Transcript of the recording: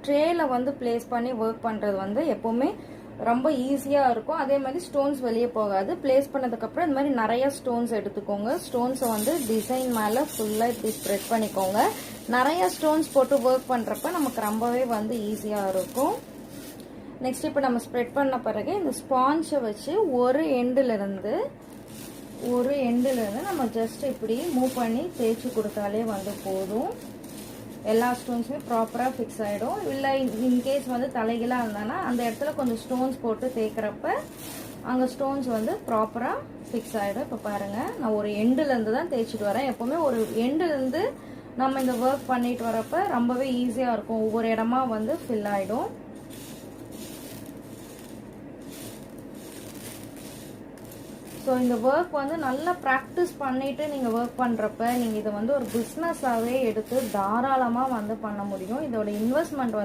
ட்ரேல வந்து பிளேஸ் பண்ணி ஒர்க் பண்றது வந்து எப்பவுமே ரொம்ப ஈஸியா இருக்கும். அதே மாதிரி ஸ்டோன்ஸ் வெளியே போகாது. பிளேஸ் பண்ணதுக்கு அப்புறம் இந்த மாதிரி நிறைய ஸ்டோன்ஸ் எடுத்துக்கோங்க. ஸ்டோன்ஸை வந்து டிசைன் மேல ஃபுல்லா இப்படி ஸ்ப்ரெட் பண்ணிக்கோங்க. நிறைய ஸ்டோன்ஸ் போட்டு ஒர்க் பண்றப்ப நமக்கு ரொம்பவே வந்து ஈஸியா இருக்கும். நெக்ஸ்ட் இப்போ நம்ம ஸ்ப்ரெட் பண்ண பிறகு இந்த ஸ்பாஞ்சை வச்சு ஒரு எண்டுல இருந்து நம்ம ஜஸ்ட் இப்படி மூவ் பண்ணி தேய்ச்சி கொடுத்தாலே வந்து போதும். எல்லா ஸ்டோன்ஸுமே ப்ராப்பராக ஃபிக்ஸ் ஆகிடும். இல்லை இன்கேஸ் வந்து தலைகளாக இருந்தானா அந்த இடத்துல கொஞ்சம் ஸ்டோன்ஸ் போட்டு தேய்க்கிறப்ப அங்கே ஸ்டோன்ஸ் வந்து ப்ராப்பராக ஃபிக்ஸ் ஆகிடும். இப்போ பாருங்கள், நான் ஒரு எண்டுலேருந்து தான் தேய்ச்சிட்டு வரேன். எப்போவுமே ஒரு எண்டுலேருந்து நம்ம இந்த ஒர்க் பண்ணிட்டு வரப்ப ரொம்பவே ஈஸியாக இருக்கும். ஒவ்வொரு இடமா வந்து ஃபில் ஆகிடும். ஸோ இந்த ஒர்க் வந்து நல்லா ப்ராக்டிஸ் பண்ணிட்டு நீங்கள் ஒர்க் பண்ணுறப்ப நீங்கள் இதை வந்து ஒரு பிஸ்னஸாகவே எடுத்து தாராளமாக வந்து பண்ண முடியும். இதோட இன்வெஸ்ட்மெண்ட்